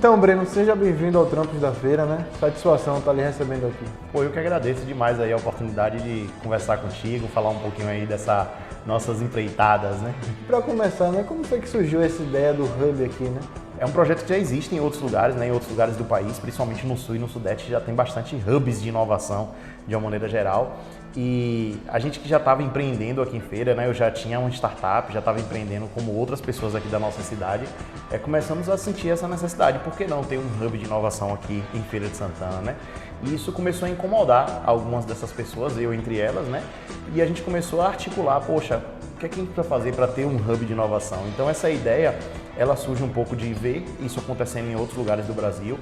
Então, Breno, seja bem-vindo ao Trampos da Feira, né? Satisfação estar lhe recebendo aqui. Pô, eu que agradeço demais aí a oportunidade de conversar contigo, falar um pouquinho aí dessas nossas empreitadas, né? Para começar, né? Como foi que surgiu essa ideia do Hub aqui, né? É um projeto que já existe em outros lugares, né? Em outros lugares do país, principalmente no Sul e no Sudeste, já tem bastante hubs de inovação de uma maneira geral. E a gente que já estava empreendendo aqui em Feira, né? Eu já tinha uma startup, já estava empreendendo como outras pessoas aqui da nossa cidade. Começamos a sentir essa necessidade. Por que não ter um hub de inovação aqui em Feira de Santana, né? E isso começou a incomodar algumas dessas pessoas, eu entre elas, né? E a gente começou a articular, poxa, o que é que a gente precisa fazer para ter um hub de inovação? Então essa ideia, ela surge um pouco de ver isso acontecendo em outros lugares do Brasil,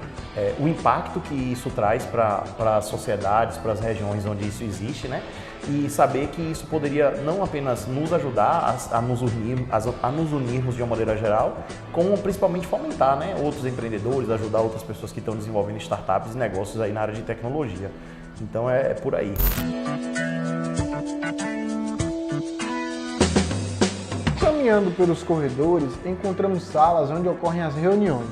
o impacto que isso traz para as sociedades, para as regiões onde isso existe, né? E saber que isso poderia não apenas nos ajudar a nos unirmos de uma maneira geral, como principalmente fomentar, né, outros empreendedores, ajudar outras pessoas que estão desenvolvendo startups e negócios aí na área de tecnologia. Então é por aí. Caminhando pelos corredores, encontramos salas onde ocorrem as reuniões.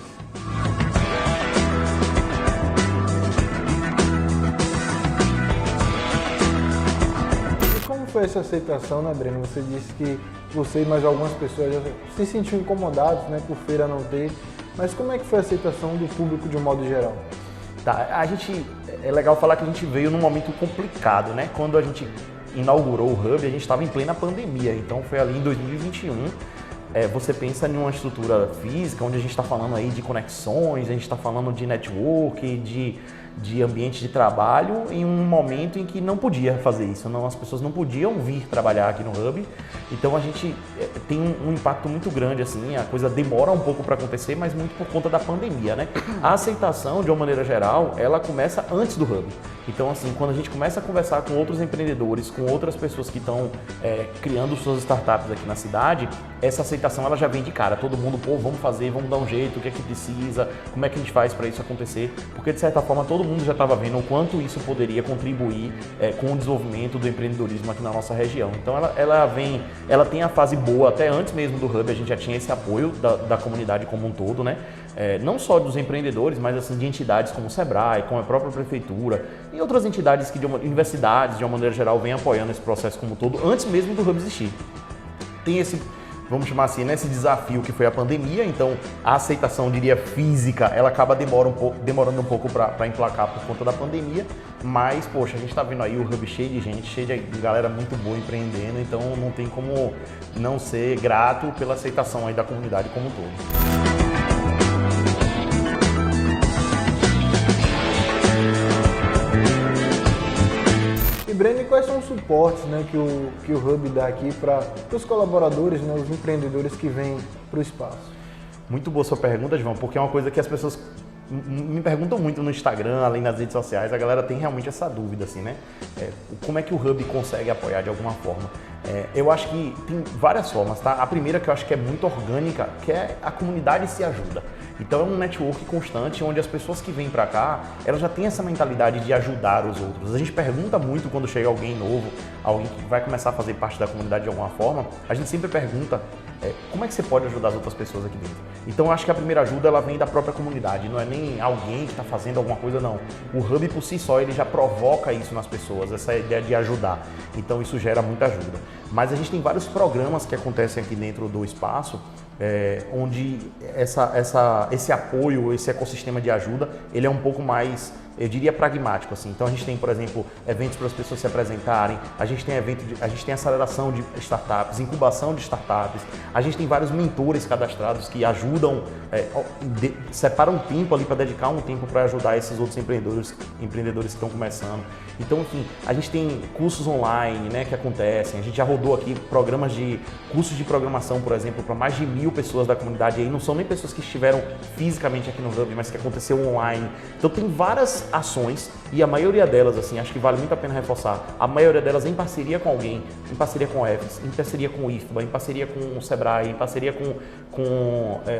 E como foi essa aceitação, né, Breno? Você disse que você e mais algumas pessoas já se sentiam incomodados, né, por feira não ter. Mas como é que foi a aceitação do público de um modo geral? Tá, é legal falar que a gente veio num momento complicado, né? Quando a gente inaugurou o Hub, a gente estava em plena pandemia, então foi ali em 2021. Você pensa em uma estrutura física, onde a gente está falando aí de conexões, a gente está falando de network, de ambiente de trabalho, em um momento em que não podia fazer isso, as pessoas não podiam vir trabalhar aqui no Hub, então a gente tem um impacto muito grande, assim, a coisa demora um pouco para acontecer, mas muito por conta da pandemia, né? A aceitação, de uma maneira geral, ela começa antes do Hub. Então, assim, quando a gente começa a conversar com outros empreendedores, com outras pessoas que estão criando suas startups aqui na cidade, essa aceitação ela já vem de cara. Todo mundo, pô, vamos fazer, vamos dar um jeito, o que é que precisa, como é que a gente faz para isso acontecer, porque de certa forma todo mundo já estava vendo o quanto isso poderia contribuir com o desenvolvimento do empreendedorismo aqui na nossa região. Então ela tem a fase boa, até antes mesmo do Hub a gente já tinha esse apoio da comunidade como um todo, né? Não só dos empreendedores, mas assim, de entidades como o Sebrae, como a própria Prefeitura e outras entidades que universidades, de uma maneira geral, vêm apoiando esse processo como um todo, antes mesmo do Hub existir. Tem esse, vamos chamar assim, né, esse desafio que foi a pandemia, então a aceitação, diria, física, ela acaba demorando um pouco para emplacar por conta da pandemia, mas, poxa, a gente está vendo aí o Hub cheio de gente, cheio de galera muito boa empreendendo, então não tem como não ser grato pela aceitação aí da comunidade como um todo. E Breno, quais são os suportes, né, que o Hub dá aqui para os colaboradores, né, os empreendedores que vêm para o espaço? Muito boa sua pergunta, João, porque é uma coisa que as pessoas me perguntam muito no Instagram, além das redes sociais, a galera tem realmente essa dúvida, assim, né? Como é que o Hub consegue apoiar de alguma forma? Eu acho que tem várias formas, tá? A primeira que eu acho que é muito orgânica, que é a comunidade se ajuda. Então é um network constante, onde as pessoas que vêm para cá, elas já têm essa mentalidade de ajudar os outros. A gente pergunta muito quando chega alguém novo, alguém que vai começar a fazer parte da comunidade de alguma forma, a gente sempre pergunta como é que você pode ajudar as outras pessoas aqui dentro. Então eu acho que a primeira ajuda ela vem da própria comunidade, não é nem alguém que está fazendo alguma coisa, não. O Hub por si só ele já provoca isso nas pessoas, essa ideia de ajudar. Então isso gera muita ajuda. Mas a gente tem vários programas que acontecem aqui dentro do espaço, onde esse apoio, esse ecossistema de ajuda, ele é um pouco mais, eu diria, pragmático, assim. Então a gente tem, por exemplo, eventos para as pessoas se apresentarem, a gente tem aceleração de startups, incubação de startups, a gente tem vários mentores cadastrados que ajudam, separam um tempo ali para dedicar um tempo para ajudar esses outros empreendedores que estão começando. Então, enfim, a gente tem cursos online, né, que acontecem, a gente já rodou aqui programas de cursos de programação, por exemplo, para mais de 1000 pessoas da comunidade, e aí não são nem pessoas que estiveram fisicamente aqui no Hub, mas que aconteceu online. Então tem várias ações e a maioria delas, assim, acho que vale muito a pena reforçar, a maioria delas em parceria com alguém, em parceria com o EFES, em parceria com o IFBA, em parceria com o Sebrae, em parceria com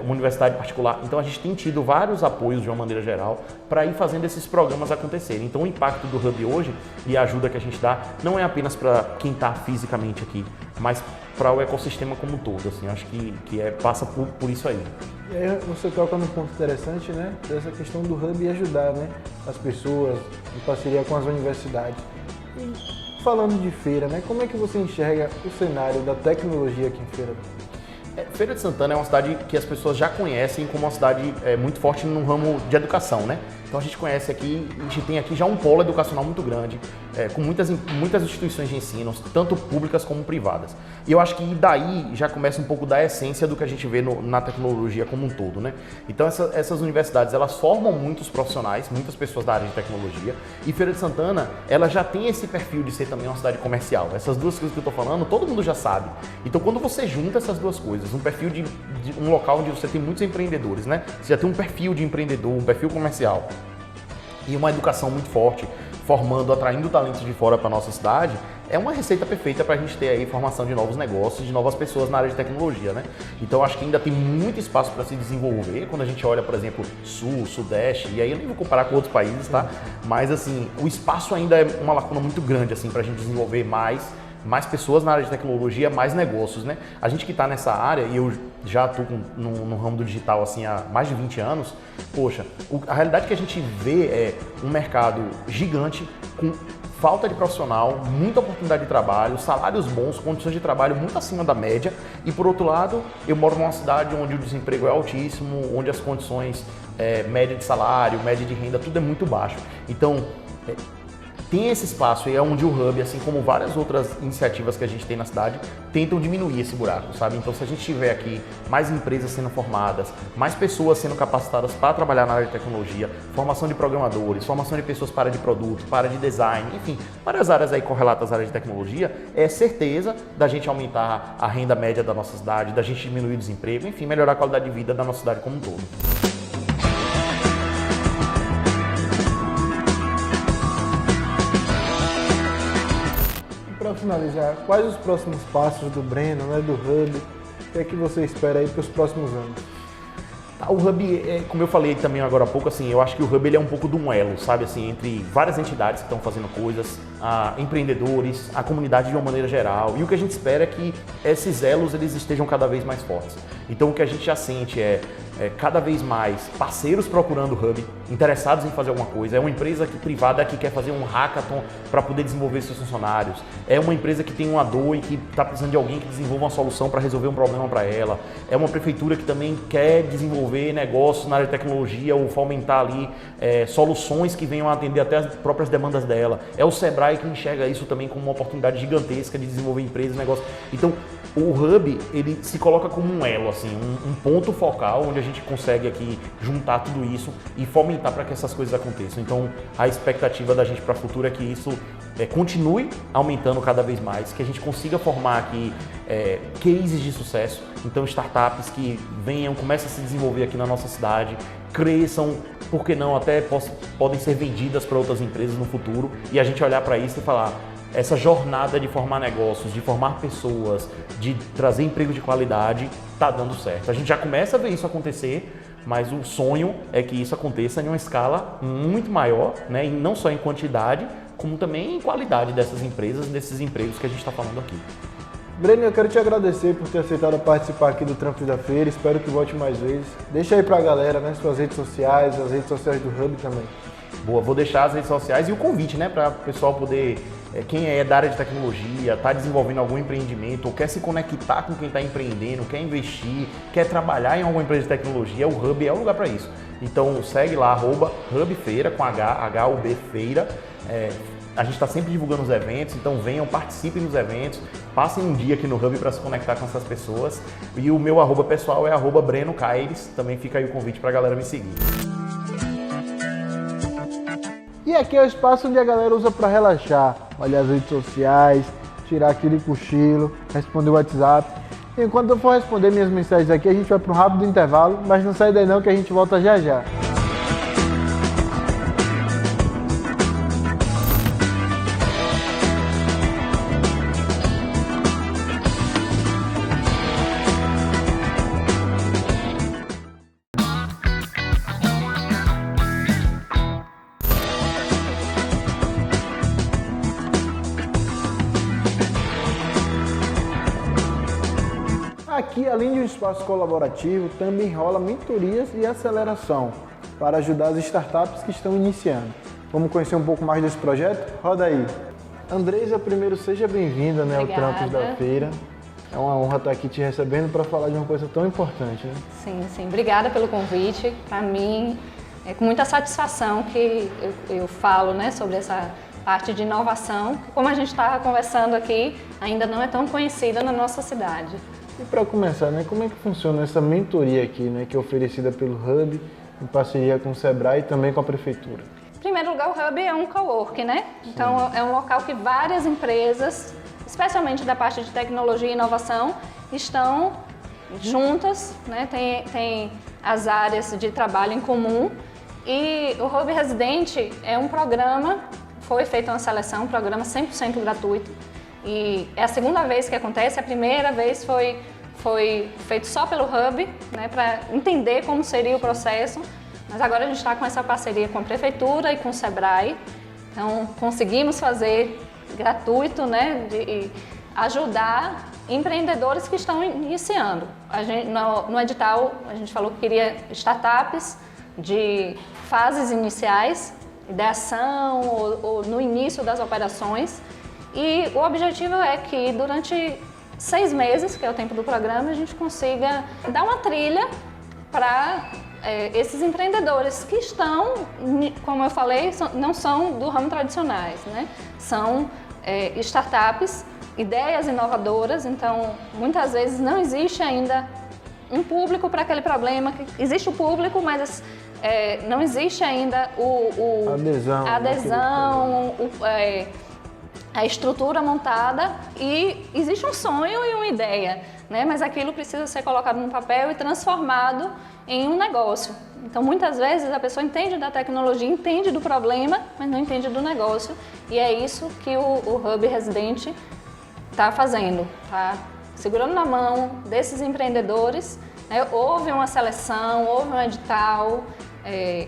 uma universidade particular. Então a gente tem tido vários apoios de uma maneira geral para ir fazendo esses programas acontecerem. Então o impacto do Hub hoje e a ajuda que a gente dá não é apenas para quem está fisicamente aqui, mas para o ecossistema como um todo. Assim, acho que passa por isso aí. E aí você toca num ponto interessante, né, dessa questão do hub e ajudar, né, as pessoas em parceria com as universidades. E falando de feira, né, como é que você enxerga o cenário da tecnologia aqui em Feira? Feira de Santana é uma cidade que as pessoas já conhecem como uma cidade muito forte no ramo de educação, né? Então a gente conhece aqui, a gente tem aqui já um polo educacional muito grande, com muitas instituições de ensino, tanto públicas como privadas. E eu acho que daí já começa um pouco da essência do que a gente vê na tecnologia como um todo, né? Então essas universidades, elas formam muitos profissionais, muitas pessoas da área de tecnologia, e Feira de Santana, ela já tem esse perfil de ser também uma cidade comercial. Essas duas coisas que eu estou falando, todo mundo já sabe. Então quando você junta essas duas coisas, um perfil de um local onde você tem muitos empreendedores, né? Você já tem um perfil de empreendedor, um perfil comercial e uma educação muito forte, formando, atraindo talentos de fora para a nossa cidade, é uma receita perfeita para a gente ter aí formação de novos negócios, de novas pessoas na área de tecnologia, né? Então acho que ainda tem muito espaço para se desenvolver quando a gente olha, por exemplo, Sul, Sudeste, e aí eu nem vou comparar com outros países, tá? Mas assim, o espaço ainda é uma lacuna muito grande assim para a gente desenvolver mais pessoas na área de tecnologia, mais negócios, né? A gente que está nessa área, e eu já atuo no ramo do digital assim há mais de 20 anos, poxa, a realidade que a gente vê é um mercado gigante, com falta de profissional, muita oportunidade de trabalho, salários bons, condições de trabalho muito acima da média, e por outro lado, eu moro numa cidade onde o desemprego é altíssimo, onde as condições média de salário, média de renda, tudo é muito baixo. Então, tem esse espaço e é onde o Hub, assim como várias outras iniciativas que a gente tem na cidade, tentam diminuir esse buraco, sabe? Então, se a gente tiver aqui mais empresas sendo formadas, mais pessoas sendo capacitadas para trabalhar na área de tecnologia, formação de programadores, formação de pessoas para a área de produto, para a área de design, enfim, várias áreas aí correlatas à área de tecnologia, é certeza da gente aumentar a renda média da nossa cidade, da gente diminuir o desemprego, enfim, melhorar a qualidade de vida da nossa cidade como um todo. Para finalizar, quais os próximos passos do Breno, né, do Hub? O que é que você espera aí para os próximos anos? O Hub, como eu falei também agora há pouco, assim, eu acho que o Hub ele é um pouco de um elo, sabe, assim, entre várias entidades que estão fazendo coisas, empreendedores, a comunidade de uma maneira geral. E o que a gente espera é que esses elos eles estejam cada vez mais fortes. Então o que a gente já sente é cada vez mais parceiros procurando o Hub, interessados em fazer alguma coisa. É uma empresa privada que quer fazer um hackathon para poder desenvolver seus funcionários. É uma empresa que tem uma dor e que está precisando de alguém que desenvolva uma solução para resolver um problema para ela. É uma prefeitura que também quer desenvolver negócios na área de tecnologia ou fomentar ali soluções que venham a atender até as próprias demandas dela. É o Sebrae que enxerga isso também como uma oportunidade gigantesca de desenvolver empresas e negócios. Então, o Hub, ele se coloca como um elo, assim, um ponto focal onde a gente consegue aqui juntar tudo isso e fomentar para que essas coisas aconteçam. Então, a expectativa da gente para o futuro é que isso continue aumentando cada vez mais, que a gente consiga formar aqui cases de sucesso, então startups que venham, comecem a se desenvolver aqui na nossa cidade, cresçam, por que não, até podem ser vendidas para outras empresas no futuro e a gente olhar para isso e falar, essa jornada de formar negócios, de formar pessoas, de trazer emprego de qualidade, está dando certo. A gente já começa a ver isso acontecer, mas o sonho é que isso aconteça em uma escala muito maior, né? E não só em quantidade, como também em qualidade dessas empresas, desses empregos que a gente está falando aqui. Breno, eu quero te agradecer por ter aceitado participar aqui do Trampo da Feira, espero que volte mais vezes. Deixa aí para a galera, né, suas redes sociais, as redes sociais do Hub também. Boa, vou deixar as redes sociais e o convite, né, para o pessoal poder, quem é da área de tecnologia, está desenvolvendo algum empreendimento, ou quer se conectar com quem está empreendendo, quer investir, quer trabalhar em alguma empresa de tecnologia, o Hub é o lugar para isso. Então segue lá, @hubfeira, com H-U-B Feira. A gente está sempre divulgando os eventos, então venham, participem dos eventos, passem um dia aqui no Hub para se conectar com essas pessoas. E o meu @pessoal é @BrenoCaires, também fica aí o convite para a galera me seguir. E aqui é o espaço onde a galera usa para relaxar, olhar as redes sociais, tirar aquele cochilo, responder o WhatsApp. Enquanto eu for responder minhas mensagens aqui, a gente vai para um rápido intervalo, mas não sai daí não que a gente volta já já. Aqui, além de um espaço colaborativo, também rola mentorias e aceleração para ajudar as startups que estão iniciando. Vamos conhecer um pouco mais desse projeto? Roda aí! Andresa, primeiro seja bem-vinda, né, ao Trampos da Feira. É uma honra estar aqui te recebendo para falar de uma coisa tão importante, né? Sim. Obrigada pelo convite. Para mim, é com muita satisfação que eu falo, né, sobre essa parte de inovação, que, como a gente estava conversando aqui, ainda não é tão conhecida na nossa cidade. E para começar, né, como é que funciona essa mentoria aqui, né, que é oferecida pelo Hub, em parceria com o Sebrae e também com a Prefeitura? Em primeiro lugar, o Hub é um coworking, né? Então, é um local que várias empresas, especialmente da parte de tecnologia e inovação, estão juntas, né? Tem as áreas de trabalho em comum. E o Hub Residente é um programa, foi feita uma seleção, um programa 100% gratuito. E é a segunda vez que acontece, a primeira vez foi feito só pelo Hub, né, para entender como seria o processo. Mas agora a gente está com essa parceria com a Prefeitura e com o Sebrae. Então, conseguimos fazer gratuito, né, de ajudar empreendedores que estão iniciando. No edital, a gente falou que queria startups de fases iniciais, ideação ou no início das operações. E o objetivo é que durante 6 meses, que é o tempo do programa, a gente consiga dar uma trilha para esses empreendedores que estão, como eu falei, não são do ramo tradicionais, né? São startups, ideias inovadoras, então muitas vezes não existe ainda um público para aquele problema. Existe o público, mas não existe ainda a adesão, a estrutura montada, e existe um sonho e uma ideia, né? Mas aquilo precisa ser colocado no papel e transformado em um negócio. Então, muitas vezes a pessoa entende da tecnologia, entende do problema, mas não entende do negócio, e é isso que o Hub Residente está fazendo, tá segurando na mão desses empreendedores, né? Houve uma seleção, houve um edital,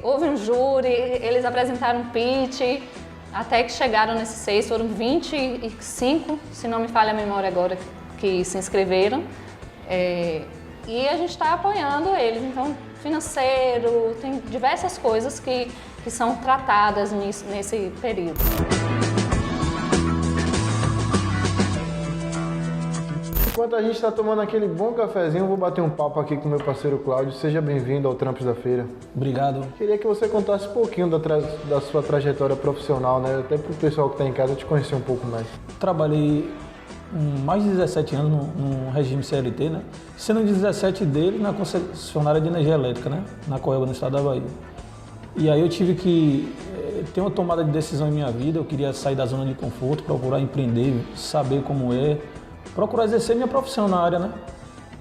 houve um júri, eles apresentaram um pitch, até que chegaram nesses 6, foram 25, se não me falha a memória agora, que se inscreveram. E a gente está apoiando eles, então financeiro, tem diversas coisas que são tratadas nesse período. Enquanto a gente está tomando aquele bom cafezinho, eu vou bater um papo aqui com o meu parceiro Cláudio. Seja bem-vindo ao Trampos da Feira. Obrigado. Queria que você contasse um pouquinho da sua trajetória profissional, né? Até para o pessoal que está em casa te conhecer um pouco mais. Trabalhei mais de 17 anos no regime CLT, né? Sendo 17 dele na concessionária de energia elétrica, né? Na Coelba, no estado da Bahia. E aí eu tive que ter uma tomada de decisão em minha vida. Eu queria sair da zona de conforto, procurar empreender, saber como é, procurar exercer minha profissão na área, né?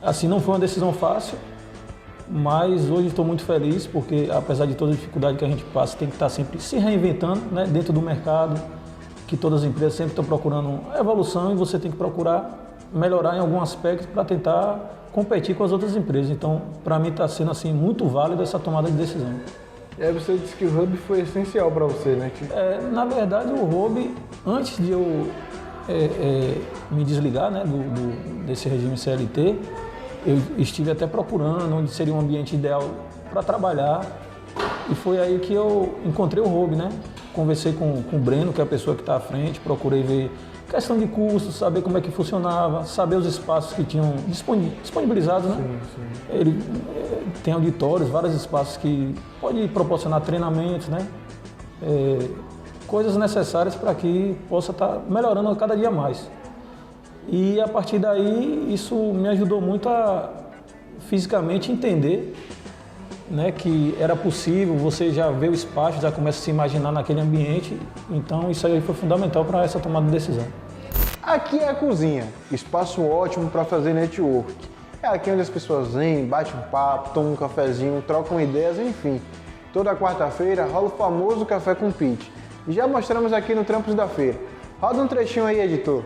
Assim, não foi uma decisão fácil, mas hoje estou muito feliz porque, apesar de toda a dificuldade que a gente passa, tem que estar sempre se reinventando, né? Dentro do mercado, que todas as empresas sempre estão procurando evolução e você tem que procurar melhorar em algum aspecto para tentar competir com as outras empresas. Então, para mim está sendo assim muito válido essa tomada de decisão. E aí você disse que o Hub foi essencial para você, né? Na verdade, o Hub, antes de eu me desligar, né, desse regime CLT, eu estive até procurando onde seria um ambiente ideal para trabalhar, e foi aí que eu encontrei o Hub, né? Conversei com o Breno, que é a pessoa que está à frente, procurei ver questão de custos, saber como é que funcionava, saber os espaços que tinham disponibilizados, né? Sim. Ele tem auditórios, vários espaços que pode proporcionar treinamentos, né? Coisas necessárias para que possa estar melhorando a cada dia mais. E a partir daí, isso me ajudou muito a fisicamente entender, né, que era possível, você já vê o espaço, já começa a se imaginar naquele ambiente. Então isso aí foi fundamental para essa tomada de decisão. Aqui é a cozinha, espaço ótimo para fazer network. É aqui onde as pessoas vêm, batem um papo, tomam um cafezinho, trocam ideias, enfim. Toda quarta-feira rola o famoso café com pitch. E já mostramos aqui no Trampos da Feira. Roda um trechinho aí, editor.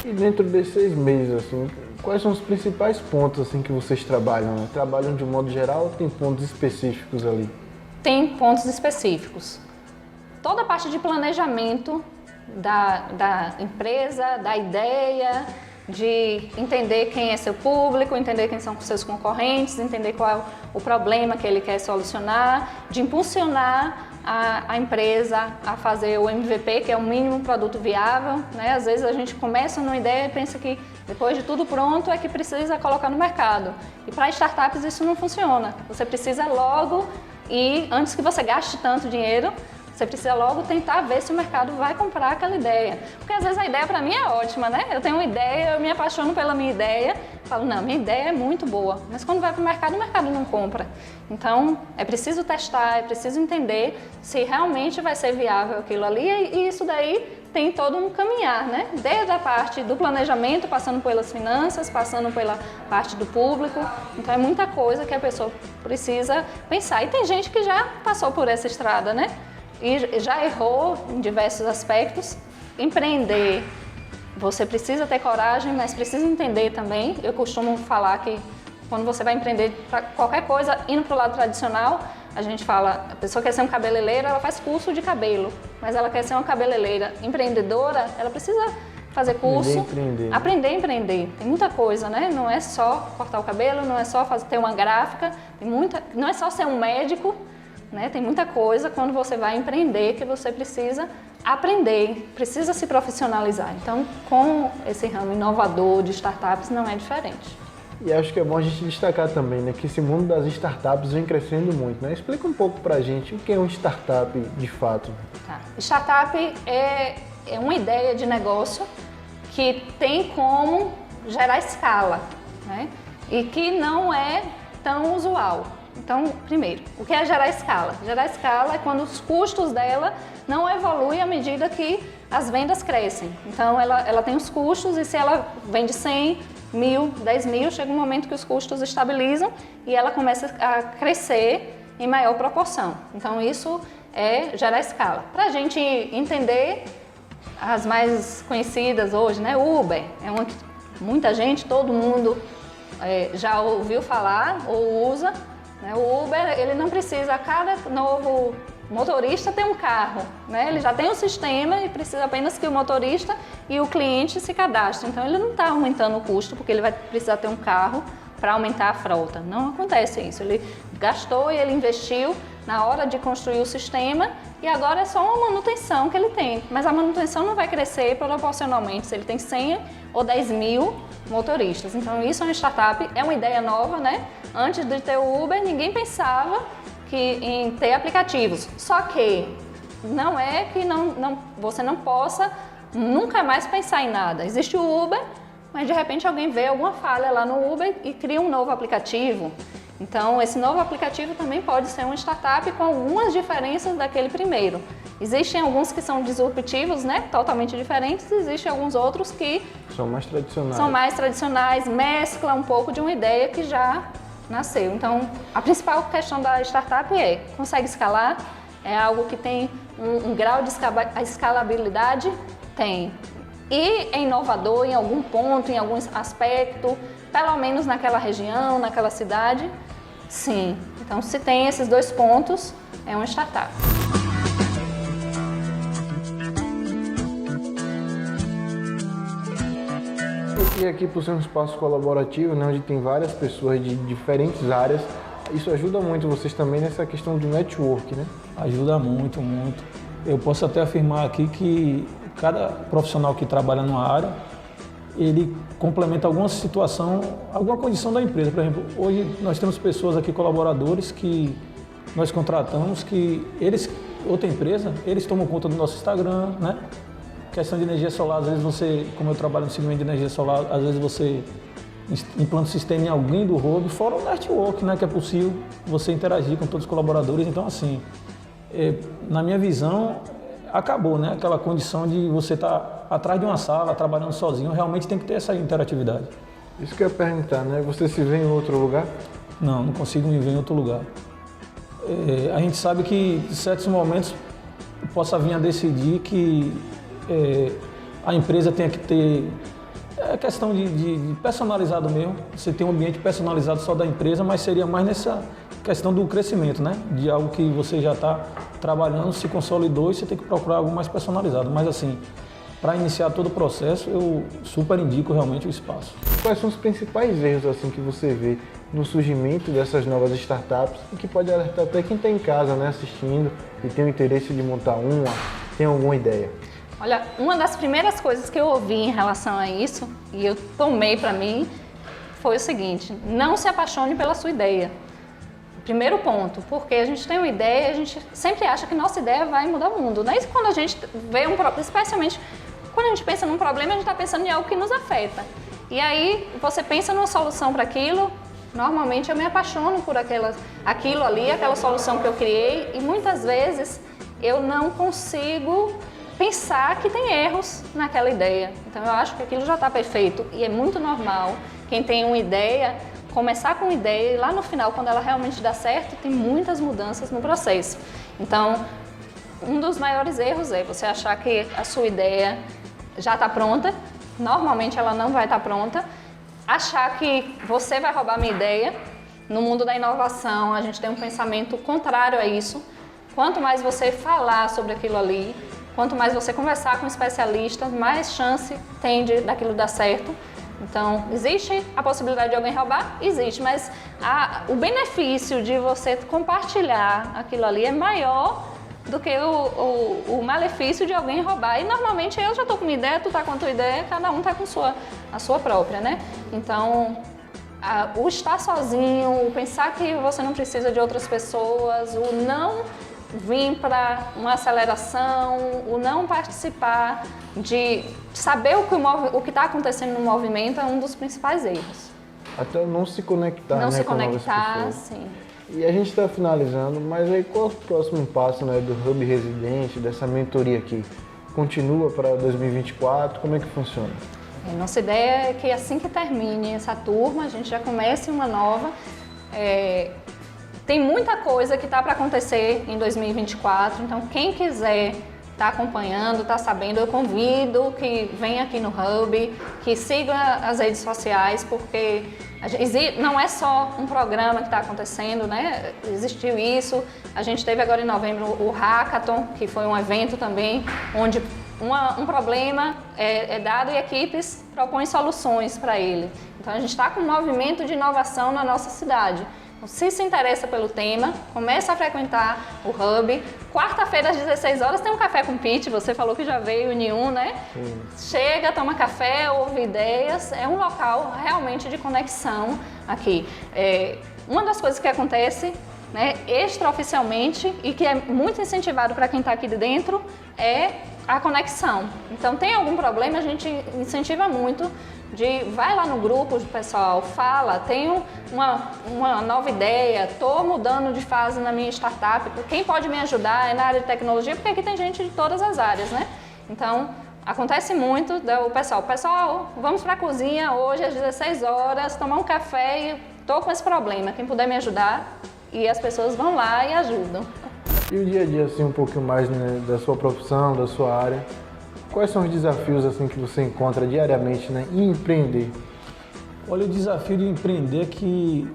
E dentro desses 6 meses, assim, quais são os principais pontos assim, que vocês trabalham? Né? Trabalham de um modo geral ou tem pontos específicos ali? Tem pontos específicos. Toda a parte de planejamento da empresa, da ideia, de entender quem é seu público, entender quem são seus concorrentes, entender qual é o problema que ele quer solucionar, de impulsionar a empresa a fazer o MVP, que é o mínimo produto viável, né? Às vezes a gente começa numa ideia e pensa que depois de tudo pronto é que precisa colocar no mercado. E para startups isso não funciona. Você precisa logo, e antes que você gaste tanto dinheiro, você precisa logo tentar ver se o mercado vai comprar aquela ideia. Porque às vezes a ideia para mim é ótima, né? Eu tenho uma ideia, eu me apaixono pela minha ideia, falo, não, minha ideia é muito boa. Mas quando vai para o mercado não compra. Então, é preciso testar, é preciso entender se realmente vai ser viável aquilo ali. E isso daí tem todo um caminhar, né? Desde a parte do planejamento, passando pelas finanças, passando pela parte do público. Então, é muita coisa que a pessoa precisa pensar. E tem gente que já passou por essa estrada, né? E já errou em diversos aspectos. Empreender, você precisa ter coragem, mas precisa entender também. Eu costumo falar que quando você vai empreender para qualquer coisa, indo para o lado tradicional, a gente fala, a pessoa quer ser um cabeleireiro, ela faz curso de cabelo, mas ela quer ser uma cabeleireira empreendedora, ela precisa fazer curso, aprender a empreender. Tem muita coisa, né? Não é só cortar o cabelo, não é só ter uma gráfica, não é só ser um médico, né? Tem muita coisa quando você vai empreender que você precisa aprender, precisa se profissionalizar. Então, com esse ramo inovador de startups não é diferente. E acho que é bom a gente destacar também, né, que esse mundo das startups vem crescendo muito, né? Explica um pouco pra gente o que é um startup de fato. Tá. Startup é uma ideia de negócio que tem como gerar escala, né? E que não é tão usual. Então, primeiro, o que é gerar escala? Gerar escala é quando os custos dela não evoluem à medida que as vendas crescem. Então, ela tem os custos e se ela vende 100, 1.000, 10.000, chega um momento que os custos estabilizam e ela começa a crescer em maior proporção. Então, isso é gerar escala. Para a gente entender, as mais conhecidas hoje, né? Uber, é uma que muita gente, todo mundo já ouviu falar ou usa. O Uber, ele não precisa, cada novo motorista ter um carro, né? Ele já tem um sistema e precisa apenas que o motorista e o cliente se cadastrem. Então, ele não está aumentando o custo porque ele vai precisar ter um carro para aumentar a frota. Não acontece isso. Ele gastou e ele investiu na hora de construir o sistema e agora é só uma manutenção que ele tem. Mas a manutenção não vai crescer proporcionalmente se ele tem 100 ou 10.000 motoristas. Então, isso é uma startup, é uma ideia nova, né? Antes de ter o Uber, ninguém pensava em ter aplicativos. Só que não é que você não possa nunca mais pensar em nada. Existe o Uber, mas de repente alguém vê alguma falha lá no Uber e cria um novo aplicativo. Então, esse novo aplicativo também pode ser uma startup com algumas diferenças daquele primeiro. Existem alguns que são disruptivos, né? Totalmente diferentes, existem alguns outros que são mais tradicionais, mescla um pouco de uma ideia que já nasceu. Então, a principal questão da startup consegue escalar? É algo que tem um grau de escalabilidade? Tem. E é inovador em algum ponto, em algum aspecto, pelo menos naquela região, naquela cidade? Sim. Então, se tem esses dois pontos, é uma startup. E aqui, por ser um espaço colaborativo, né, onde tem várias pessoas de diferentes áreas, isso ajuda muito vocês também nessa questão do network, né? Ajuda muito, muito. Eu posso até afirmar aqui que cada profissional que trabalha numa área, ele complementa alguma situação, alguma condição da empresa. Por exemplo, hoje nós temos pessoas aqui, colaboradores, que nós contratamos, que eles, outra empresa, eles tomam conta do nosso Instagram, né? Questão de energia solar, às vezes você, como eu trabalho no segmento de energia solar, às vezes você implanta o sistema em alguém do hub, fora o network, né? Que é possível você interagir com todos os colaboradores. Então, assim, na minha visão, acabou, né? Aquela condição de você estar atrás de uma sala, trabalhando sozinho, realmente tem que ter essa interatividade. Isso que eu ia perguntar, né? Você se vê em outro lugar? Não, não consigo me ver em outro lugar. A gente sabe que, em certos momentos, possa vir a decidir que a empresa tenha que ter questão de personalizado mesmo. Você tem um ambiente personalizado só da empresa, mas seria mais questão do crescimento, né? De algo que você já está trabalhando, se consolidou e você tem que procurar algo mais personalizado. Mas assim, para iniciar todo o processo, eu super indico realmente o espaço. Quais são os principais erros assim que você vê no surgimento dessas novas startups e que pode alertar até quem está em casa, né, assistindo e tem o interesse de montar uma, tem alguma ideia? Olha, uma das primeiras coisas que eu ouvi em relação a isso, e eu tomei para mim, foi o seguinte: não se apaixone pela sua ideia. Primeiro ponto, porque a gente tem uma ideia, a gente sempre acha que nossa ideia vai mudar o mundo, né? E quando a gente vê especialmente quando a gente pensa num problema, a gente está pensando em algo que nos afeta. E aí você pensa numa solução para aquilo, normalmente eu me apaixono por aquilo ali, aquela solução que eu criei, e muitas vezes eu não consigo pensar que tem erros naquela ideia. Então eu acho que aquilo já está perfeito e é muito normal quem tem uma ideia começar com uma ideia e lá no final, quando ela realmente dá certo, tem muitas mudanças no processo. Então, um dos maiores erros é você achar que a sua ideia já está pronta, normalmente ela não vai estar pronta, achar que você vai roubar a minha ideia. No mundo da inovação, a gente tem um pensamento contrário a isso. Quanto mais você falar sobre aquilo ali, quanto mais você conversar com especialistas, mais chance tem daquilo dar certo. Então, existe a possibilidade de alguém roubar? Existe, mas o benefício de você compartilhar aquilo ali é maior do que o malefício de alguém roubar. E normalmente eu já estou com uma ideia, tu está com a tua ideia, cada um está com a sua própria, né? Então, o estar sozinho, o pensar que você não precisa de outras pessoas, o não vir para uma aceleração, o não participar de saber o que está acontecendo no movimento é um dos principais erros. Até o não se conectar, não né, se com novas conectar, pessoas. sim. E a gente está finalizando, mas aí qual é o próximo passo, né, do Hub Residente, dessa mentoria aqui? Continua para 2024? Como é que funciona? Nossa ideia é que assim que termine essa turma, a gente já comece uma nova. Tem muita coisa que está para acontecer em 2024, então quem quiser estar acompanhando, estar sabendo, eu convido que venha aqui no Hub, que siga as redes sociais, porque não é só um programa que está acontecendo, né? Existiu isso, a gente teve agora em novembro o Hackathon, que foi um evento também, onde um problema é dado e equipes propõem soluções para ele. Então a gente está com um movimento de inovação na nossa cidade. Se interessa pelo tema, comece a frequentar o Hub. Quarta-feira às 16 horas tem um café com pitch, você falou que já veio em um, né? Sim. Chega, toma café, ouve ideias, é um local realmente de conexão aqui. Uma das coisas que acontece, né, extraoficialmente e que é muito incentivado para quem está aqui de dentro é a conexão. Então tem algum problema, a gente incentiva muito vai lá no grupo do pessoal, fala, tenho uma nova ideia, estou mudando de fase na minha startup, quem pode me ajudar é na área de tecnologia, porque aqui tem gente de todas as áreas, né? Então, acontece muito do pessoal, vamos para a cozinha hoje às 16 horas, tomar um café e estou com esse problema, quem puder me ajudar, e as pessoas vão lá e ajudam. E o dia a dia, assim, um pouquinho mais, né, da sua profissão, da sua área? Quais são os desafios assim que você encontra diariamente, né, em empreender? Olha, o desafio de empreender é que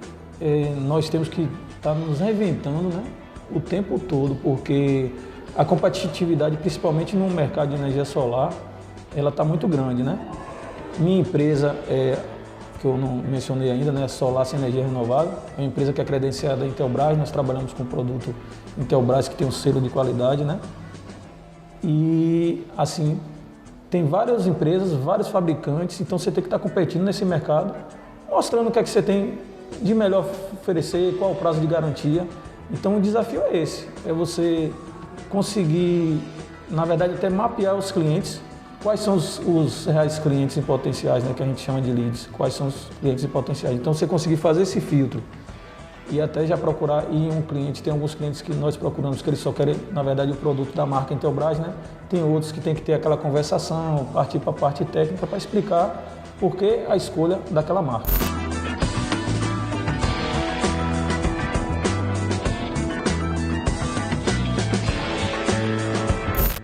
nós temos que estar nos reinventando, né, o tempo todo, porque a competitividade, principalmente no mercado de energia solar, ela está muito grande, né? Minha empresa, que eu não mencionei ainda, né, Solar Sem Energia Renovável, é uma empresa que é credenciada da Intelbras, nós trabalhamos com produto Intelbras que tem um selo de qualidade, né? E, assim, tem várias empresas, vários fabricantes, então você tem que estar competindo nesse mercado, mostrando o que é que você tem de melhor oferecer, qual o prazo de garantia. Então o desafio é esse, é você conseguir, na verdade, até mapear os clientes, quais são os reais clientes em potenciais, né, que a gente chama de leads, quais são os clientes em potenciais. Então você conseguir fazer esse filtro e até já procurar ir um cliente, tem alguns clientes que nós procuramos que eles só querem, na verdade, o produto da marca Intelbras, né? Tem outros que tem que ter aquela conversação, partir para a parte técnica para explicar por que a escolha daquela marca.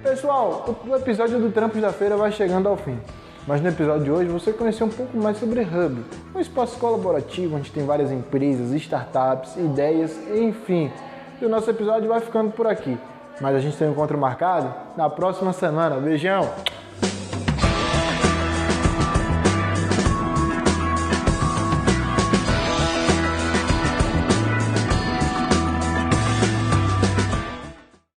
Pessoal, o episódio do Trampos da Feira vai chegando ao fim. Mas no episódio de hoje você conheceu um pouco mais sobre Hub, um espaço colaborativo onde tem várias empresas, startups, ideias, enfim. E o nosso episódio vai ficando por aqui. Mas a gente tem um encontro marcado na próxima semana. Beijão!